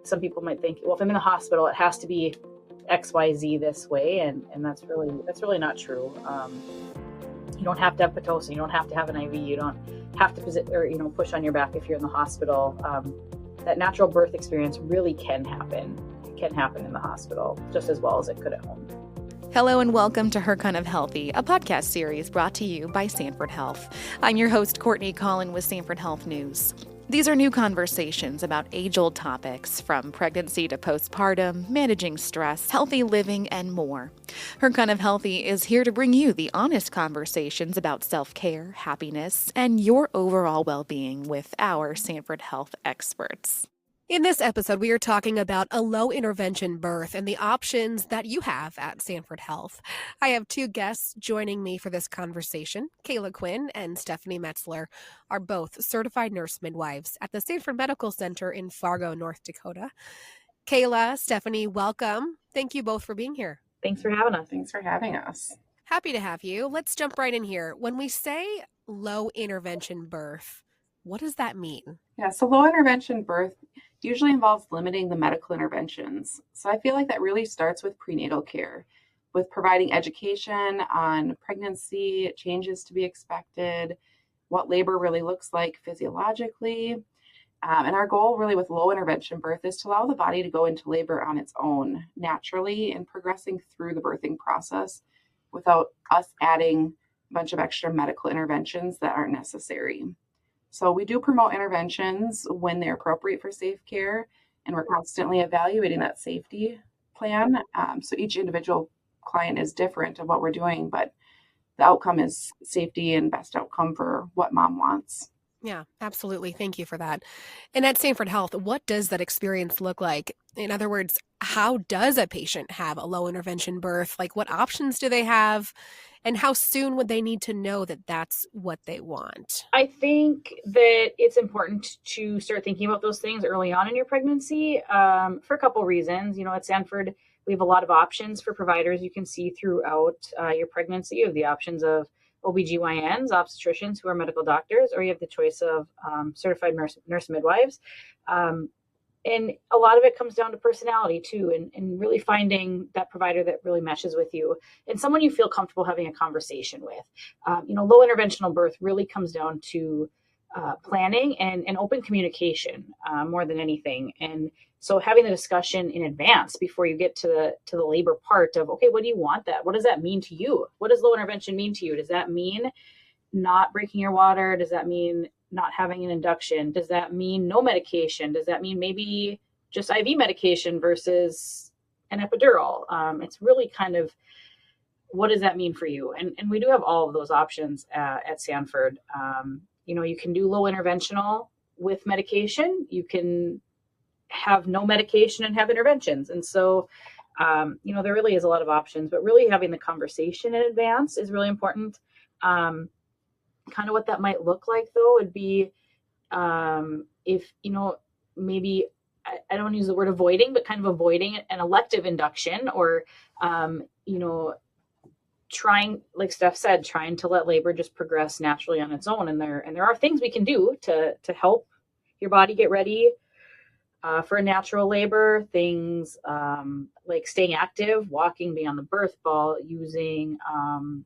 some people might think, well, if I'm in the hospital, it has to be XYZ this way. And that's really not true. You don't have to have Pitocin. You don't have to have an IV. You don't have to push on your back if you're in the hospital. That natural birth experience really can happen. It can happen in the hospital just as well as it could at home. Hello and welcome to Her Kind of Healthy, a podcast series brought to you by Sanford Health. I'm your host, Courtney Collin with Sanford Health News. These are new conversations about age-old topics from pregnancy to postpartum, managing stress, healthy living, and more. Her Kind of Healthy is here to bring you the honest conversations about self-care, happiness, and your overall well-being with our Sanford Health experts. In this episode, we are talking about a low-intervention birth and the options that you have at Sanford Health. I have two guests joining me for this conversation. Kayla Quinn and Stephanie Metzler are both certified nurse midwives at the Sanford Medical Center in Fargo, North Dakota. Kayla, Stephanie, welcome. Thank you both for being here. Thanks for having us. Thanks for having us. Happy to have you. Let's jump right in here. When we say low-intervention birth, what does that mean? Yeah, so low intervention birth usually involves limiting the medical interventions. So I feel like that really starts with prenatal care, with providing education on pregnancy, changes to be expected, what labor really looks like physiologically. And our goal really with low intervention birth is to allow the body to go into labor on its own naturally and progressing through the birthing process without us adding a bunch of extra medical interventions that aren't necessary. So we do promote interventions when they're appropriate for safe care, and we're constantly evaluating that safety plan. So each individual client is different of what we're doing, but the outcome is safety and best outcome for what mom wants. Yeah, absolutely. Thank you for that. And at Sanford Health, what does that experience look like? In other words, how does a patient have a low intervention birth? Like, what options do they have? And how soon would they need to know that that's what they want? I think that it's important to start thinking about those things early on in your pregnancy for a couple reasons. You know, at Sanford, we have a lot of options for providers you can see throughout your pregnancy. You have the options of OBGYNs, obstetricians who are medical doctors, or you have the choice of certified nurse midwives. And a lot of it comes down to personality too, and really finding that provider that really meshes with you and someone you feel comfortable having a conversation with. Low interventional birth really comes down to planning and open communication more than anything. And so having the discussion in advance before you get to the labor part of, okay, what do you want that? What does that mean to you? What does low intervention mean to you? Does that mean not breaking your water? Does that mean not having an induction? Does that mean no medication? Does that mean maybe just IV medication versus an epidural? It's really kind of, what does that mean for you? And we do have all of those options at Sanford. You can do low interventional with medication. You can have no medication and have interventions. And so, there really is a lot of options, but really having the conversation in advance is really important. Kind of what that might look like, though, would be if, maybe I don't use the word avoiding, but kind of avoiding an elective induction or, trying, like Steph said, trying to let labor just progress naturally on its own. And there are things we can do to help your body get ready for a natural labor, things like staying active, walking, being on the birth ball, using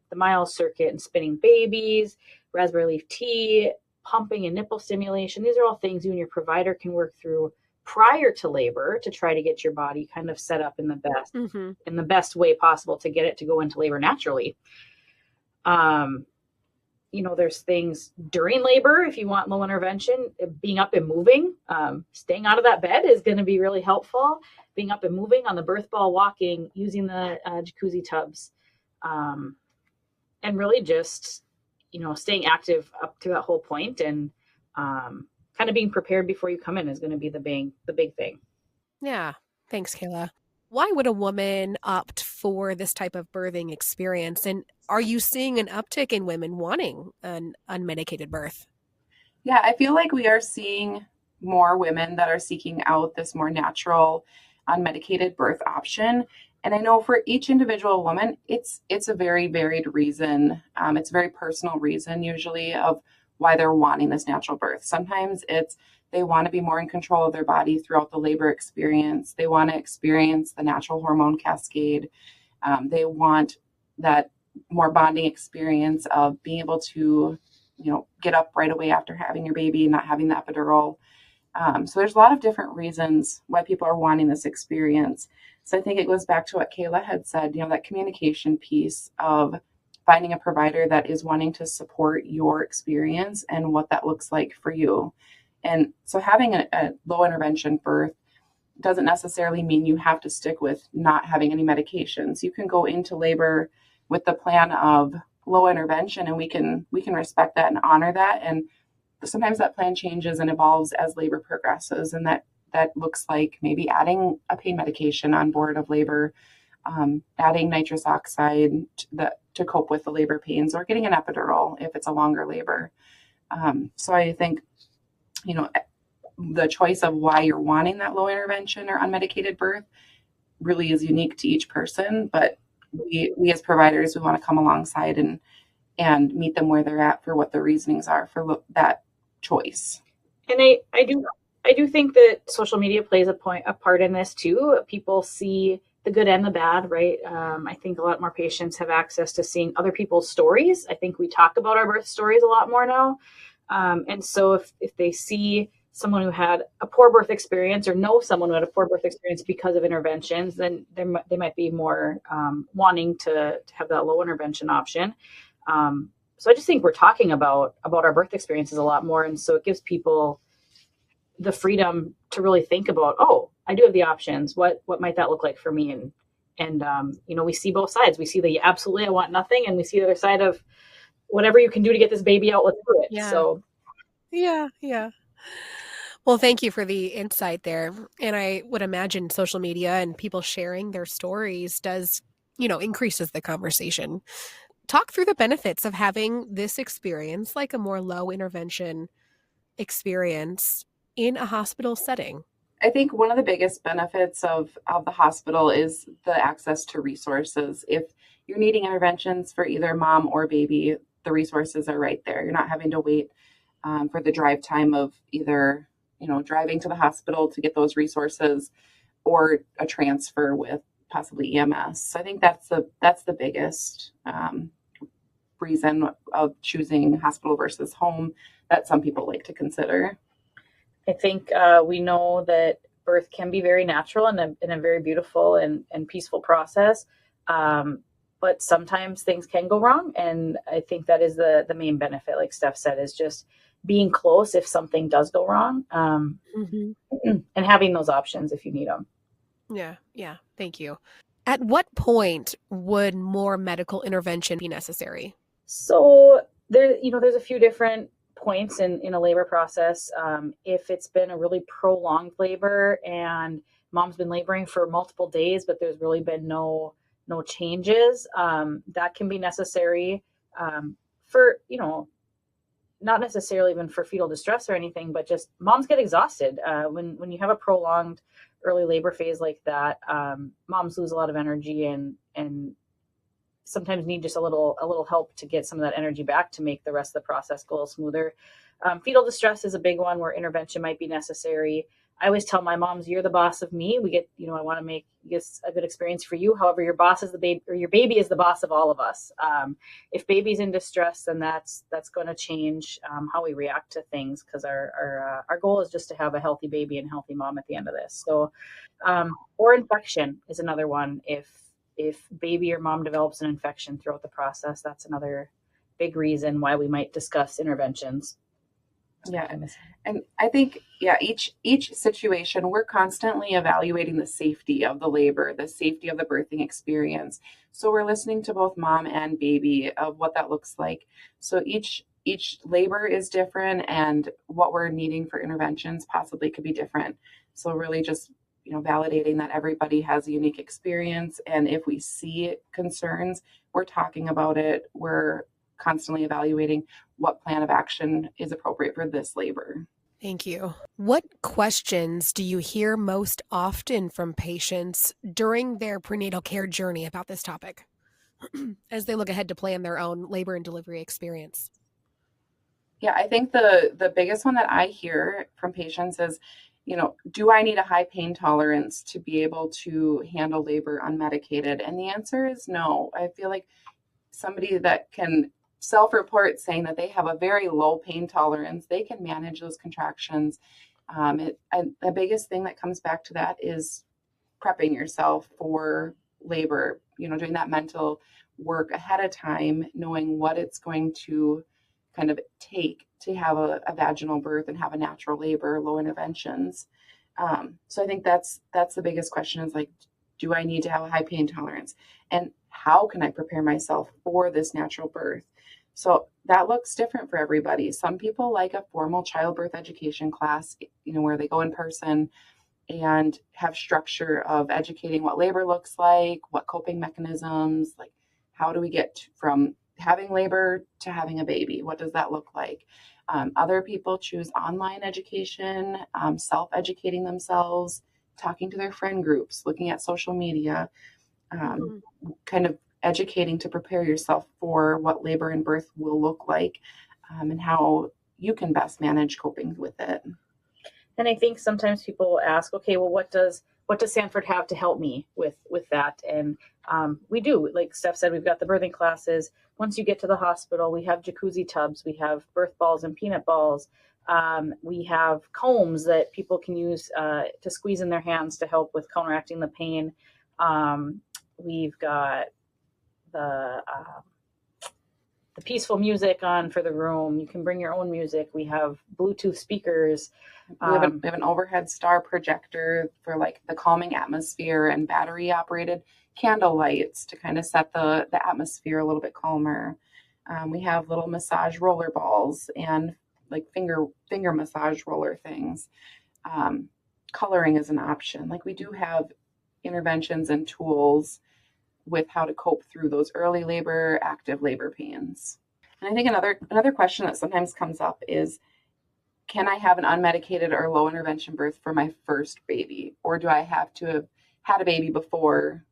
the Miles circuit and spinning babies, raspberry leaf tea, pumping and nipple stimulation. These are all things you and your provider can work through prior to labor to try to get your body kind of set up in the best way possible to get it to go into labor naturally. There's things during labor, if you want low intervention, being up and moving, staying out of that bed is going to be really helpful. Being up and moving on the birth ball, walking, using the jacuzzi tubs, and really just, staying active up to that whole point and kind of being prepared before you come in is going to be the big thing. Yeah. Thanks, Kayla. Why would a woman opt for this type of birthing experience? And are you seeing an uptick in women wanting an unmedicated birth? Yeah, I feel like we are seeing more women that are seeking out this more natural, unmedicated birth option. And I know for each individual woman, it's a very varied reason. It's a very personal reason usually of why they're wanting this natural birth. Sometimes it's They want to be more in control of their body throughout the labor experience. They want to experience the natural hormone cascade. They want that more bonding experience of being able to, get up right away after having your baby and not having the epidural. So there's a lot of different reasons why people are wanting this experience. So I think it goes back to what Kayla had said, that communication piece of finding a provider that is wanting to support your experience and what that looks like for you. And so having a low intervention birth doesn't necessarily mean you have to stick with not having any medications. You can go into labor with the plan of low intervention, and we can respect that and honor that. And sometimes that plan changes and evolves as labor progresses, and that looks like maybe adding a pain medication on board of labor, adding nitrous oxide to cope with the labor pains, or getting an epidural if it's a longer labor. So I think, the choice of why you're wanting that low intervention or unmedicated birth really is unique to each person. But we as providers, we want to come alongside and meet them where they're at for what the reasonings are for that choice. And I do think that social media plays a part in this too. People see the good and the bad, right? I think a lot more patients have access to seeing other people's stories. I think we talk about our birth stories a lot more now. And so if they see someone who had a poor birth experience or know someone who had a poor birth experience because of interventions, then they might be more wanting to have that low intervention option. So I just think we're talking about our birth experiences a lot more. And so it gives people the freedom to really think about, oh, I do have the options. What might that look like for me? And we see both sides. We see the absolutely I want nothing, and we see the other side of whatever you can do to get this baby out, let's do it. Yeah. So yeah. Well, thank you for the insight there. And I would imagine social media and people sharing their stories does, increases the conversation. Talk through the benefits of having this experience, like a more low intervention experience in a hospital setting. I think one of the biggest benefits of the hospital is the access to resources. If you're needing interventions for either mom or baby, the resources are right there. You're not having to wait for the drive time of either, driving to the hospital to get those resources or a transfer with possibly EMS. So I think that's the biggest reason of choosing hospital versus home that some people like to consider. I think we know that birth can be very natural and a very beautiful and peaceful process. But sometimes things can go wrong. And I think that is the main benefit, like Steph said, is just being close if something does go wrong, and having those options if you need them. Yeah. Thank you. At what point would more medical intervention be necessary? So there's a few different points in a labor process. If it's been a really prolonged labor and mom's been laboring for multiple days, but there's really been no changes, that can be necessary for, not necessarily even for fetal distress or anything, but just moms get exhausted. When you have a prolonged early labor phase like that, moms lose a lot of energy and sometimes need just a little help to get some of that energy back to make the rest of the process go a little smoother. Fetal distress is a big one where intervention might be necessary. I always tell my moms, you're the boss of me. We get, I want to make this a good experience for you. However, your boss is the baby, or your baby is the boss of all of us. If baby's in distress, then that's going to change how we react to things, because our goal is just to have a healthy baby and healthy mom at the end of this. So, or infection is another one. If baby or mom develops an infection throughout the process, that's another big reason why we might discuss interventions. Yeah. And I think, each situation, we're constantly evaluating the safety of the labor, the safety of the birthing experience. So we're listening to both mom and baby of what that looks like. So each labor is different, and what we're needing for interventions possibly could be different. So really just, validating that everybody has a unique experience. And if we see concerns, we're talking about it. We're constantly evaluating what plan of action is appropriate for this labor. Thank you. What questions do you hear most often from patients during their prenatal care journey about this topic as they look ahead to plan their own labor and delivery experience? Yeah, I think the biggest one that I hear from patients is, do I need a high pain tolerance to be able to handle labor unmedicated? And the answer is no. I feel like somebody that can self-report saying that they have a very low pain tolerance, they can manage those contractions. The biggest thing that comes back to that is prepping yourself for labor, doing that mental work ahead of time, knowing what it's going to kind of take to have a vaginal birth and have a natural labor, low interventions. So I think that's the biggest question is like, do I need to have a high pain tolerance? And how can I prepare myself for this natural birth? So that looks different for everybody. Some people like a formal childbirth education class, where they go in person and have structure of educating what labor looks like, what coping mechanisms, like how do we get from having labor to having a baby? What does that look like? Other people choose online education, self-educating themselves, talking to their friend groups, looking at social media, kind of educating to prepare yourself for what labor and birth will look like, and how you can best manage coping with it. And I think sometimes people will ask, okay, well, what does Sanford have to help me with that? And we do, like Steph said, we've got the birthing classes. Once you get to the hospital, we have jacuzzi tubs, we have birth balls and peanut balls. We have combs that people can use to squeeze in their hands to help with counteracting the pain. We've got the peaceful music on for the room. You can bring your own music. We have Bluetooth speakers. We have an overhead star projector for like the calming atmosphere, and battery operated candle lights to kind of set the atmosphere a little bit calmer. We have little massage roller balls and like finger massage roller things. Coloring is an option. Like we do have interventions and tools with how to cope through those early labor, active labor pains. And I think another question that sometimes comes up is, can I have an unmedicated or low intervention birth for my first baby? Or do I have to have had a baby before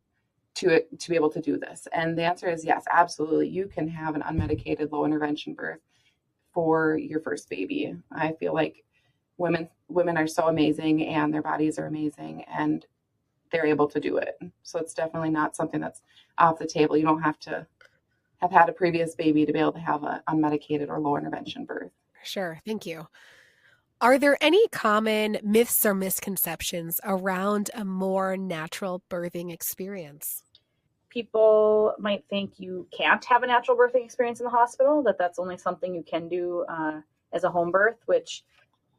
to be able to do this? And the answer is yes, absolutely. You can have an unmedicated low intervention birth for your first baby. I feel like women are so amazing and their bodies are amazing and they're able to do it. So it's definitely not something that's off the table. You don't have to have had a previous baby to be able to have an unmedicated or low intervention birth. Sure. Thank you. Are there any common myths or misconceptions around a more natural birthing experience? People might think you can't have a natural birthing experience in the hospital, that's only something you can do as a home birth, which,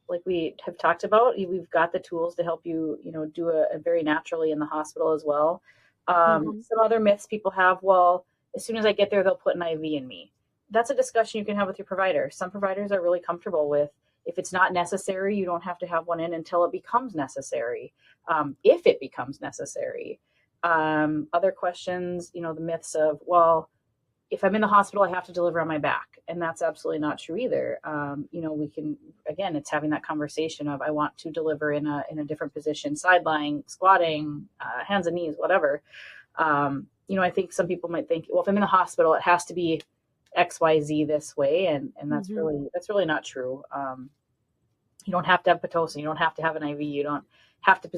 like we have talked about, we've got the tools to help you, do a very naturally in the hospital as well. Some other myths people have, well, as soon as I get there, they'll put an IV in me. That's a discussion you can have with your provider. Some providers are really comfortable with, if it's not necessary, you don't have to have one in until it becomes necessary, if it becomes necessary. Other questions, the myths of, well, if I'm in the hospital, I have to deliver on my back. And that's absolutely not true either. We can, again, it's having that conversation of, I want to deliver in a different position, side lying, squatting, hands and knees, whatever. I think some people might think, well, if I'm in the hospital, it has to be XYZ this way. And that's really not true. You don't have to have Pitocin. You don't have to have an IV. You don't have to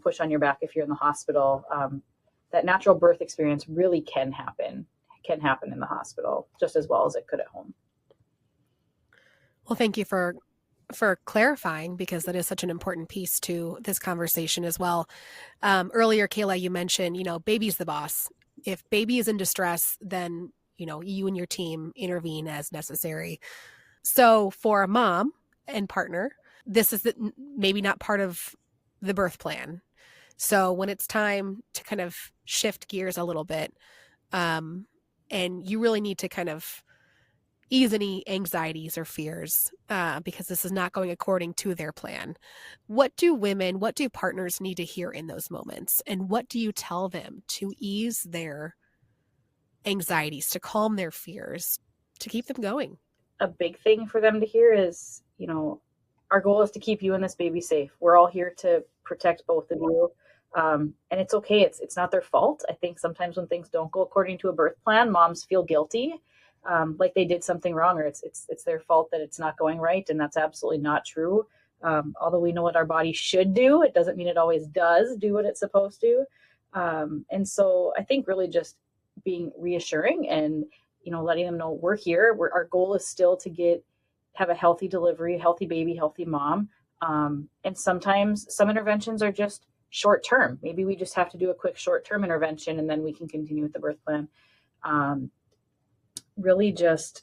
push on your back if you're in the hospital. That natural birth experience really can happen in the hospital just as well as it could at home. Well, thank you for clarifying, because that is such an important piece to this conversation as well. Earlier, Kayla, you mentioned, baby's the boss. If baby is in distress, then, you and your team intervene as necessary. So for a mom and partner, this is maybe not part of the birth plan. So when it's time to kind of shift gears a little bit, and you really need to kind of ease any anxieties or fears, because this is not going according to their plan. What do partners need to hear in those moments? And what do you tell them to ease their anxieties, to calm their fears, to keep them going? A big thing for them to hear is, our goal is to keep you and this baby safe. We're all here to protect both of you. And it's okay. It's not their fault. I think sometimes when things don't go according to a birth plan, moms feel guilty. like they did something wrong, or it's their fault that it's not going right, and that's absolutely not true. Although we know what our body should do, it doesn't mean it always does do what it's supposed to. And so I think really just being reassuring and, letting them know we're here. Our goal is still to have a healthy delivery, healthy baby, healthy mom. And sometimes some interventions are just short term. Maybe we just have to do a quick short term intervention and then we can continue with the birth plan. Really just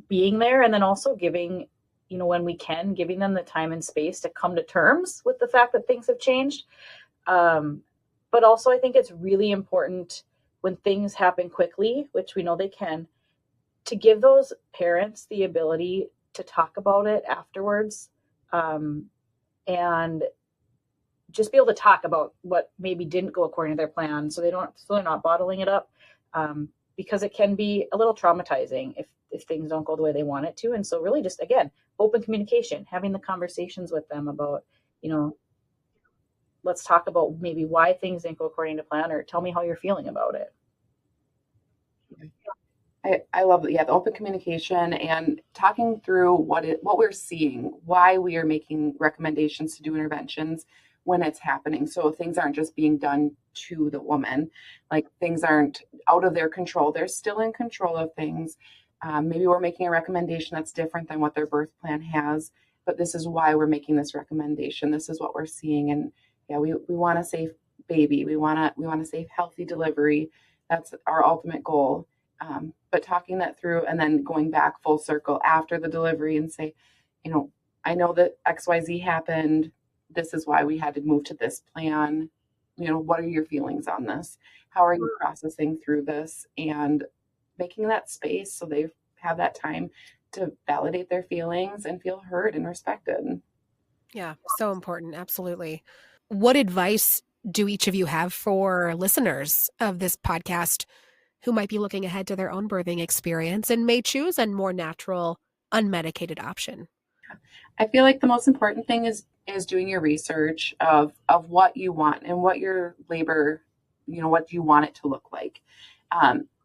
being there, and then also giving, when we can, giving them the time and space to come to terms with the fact that things have changed. But also I think it's really important when things happen quickly, which we know they can, to give those parents the ability to talk about it afterwards, and just be able to talk about what maybe didn't go according to their plan, so they're not bottling it up, because it can be a little traumatizing if things don't go the way they want it to. And so really just, again, open communication, having the conversations with them about, let's talk about maybe why things didn't go according to plan, or tell me how you're feeling about it. I love the open communication and talking through what we're seeing, why we are making recommendations to do interventions when it's happening. So things aren't just being done to the woman, like things aren't out of their control. They're still in control of things. Maybe we're making a recommendation that's different than what their birth plan has, but this is why we're making this recommendation. This is what we're seeing. And we want a safe baby. We want a safe, healthy delivery. That's our ultimate goal. But talking that through and then going back full circle after the delivery and say, I know that XYZ happened. This is why we had to move to this plan. What are your feelings on this? How are you processing through this? And making that space so they have that time to validate their feelings and feel heard and respected. Yeah, so important. Absolutely. What advice do each of you have for listeners of this podcast who might be looking ahead to their own birthing experience and may choose a more natural, unmedicated option? I feel like the most important thing is doing your research of what you want and what your labor, what you want it to look like.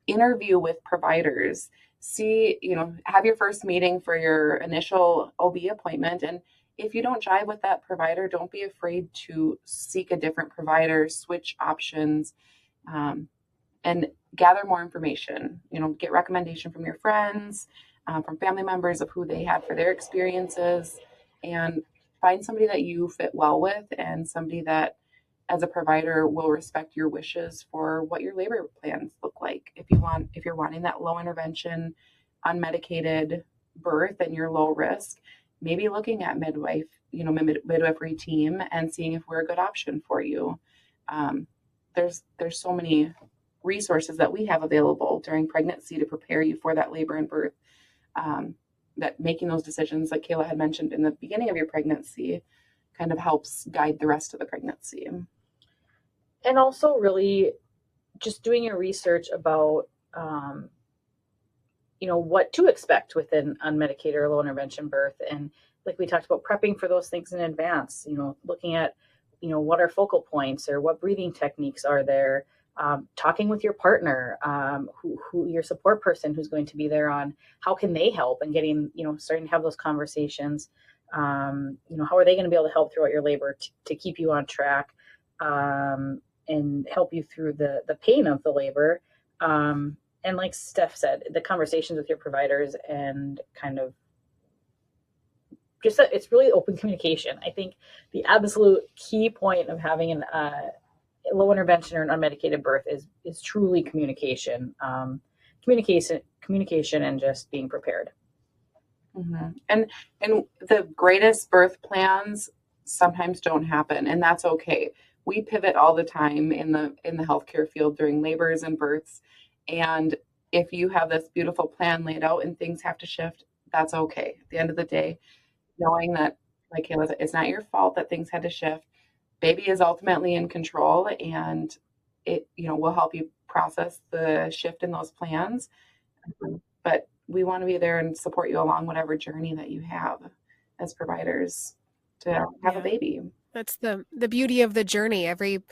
Interview with providers. See, have your first meeting for your initial OB appointment. And if you don't jive with that provider, don't be afraid to seek a different provider, switch options, and gather more information. Get recommendation from your friends, from family members of who they had for their experiences, and find somebody that you fit well with and somebody that as a provider will respect your wishes for what your labor plans look like. If you're wanting that low intervention, unmedicated birth and you're low risk, maybe looking at midwifery team and seeing if we're a good option for you. There's so many resources that we have available during pregnancy to prepare you for that labor and birth, that making those decisions, like Kayla had mentioned in the beginning of your pregnancy, kind of helps guide the rest of the pregnancy. And also really just doing your research about, what to expect with an unmedicated or low intervention birth. And like we talked about, prepping for those things in advance, looking at, what are focal points or what breathing techniques are there, talking with your partner, who your support person who's going to be there on how can they help, and getting, starting to have those conversations. How are they going to be able to help throughout your labor to keep you on track, and help you through the pain of the labor. And like Steph said, the conversations with your providers and kind of just it's really open communication. I think the absolute key point of having a low intervention or an unmedicated birth is truly communication, and just being prepared. Mm-hmm. And the greatest birth plans sometimes don't happen, and that's okay. We pivot all the time in the healthcare field during labors and births. And if you have this beautiful plan laid out and things have to shift, that's okay. At the end of the day, knowing that, like Kayla said, it's not your fault that things had to shift. Baby is ultimately in control, and it, will help you process the shift in those plans. But we want to be there and support you along whatever journey that you have as providers to have a baby. That's the beauty of the journey. Every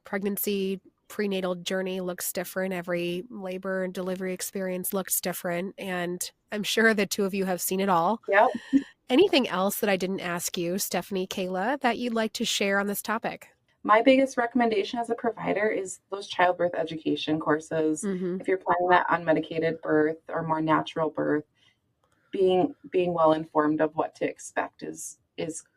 pregnancy prenatal journey looks different. Every labor and delivery experience looks different. And I'm sure the two of you have seen it all. Yeah. Anything else that I didn't ask you, Stephanie, Kayla, that you'd like to share on this topic? My biggest recommendation as a provider is those childbirth education courses. If you're planning that unmedicated birth or more natural birth, being well informed of what to expect is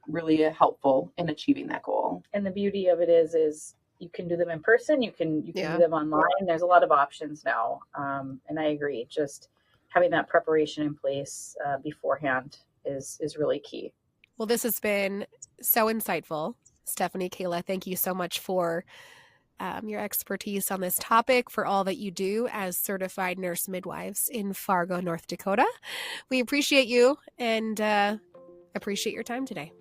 really helpful in achieving that goal. And the beauty of it is you can do them in person, you can do them online. There's a lot of options now. And I agree, just having that preparation in place beforehand is really key. Well, this has been so insightful. Stephanie, Kayla, thank you so much for your expertise on this topic, for all that you do as certified nurse midwives in Fargo, North Dakota. We appreciate you and appreciate your time today.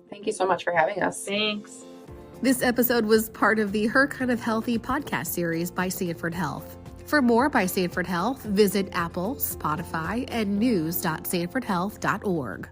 Thank you so much for having us. Thanks. This episode was part of the Her Kind of Healthy podcast series by Sanford Health. For more by Sanford Health, visit Apple, Spotify, and news.sanfordhealth.org.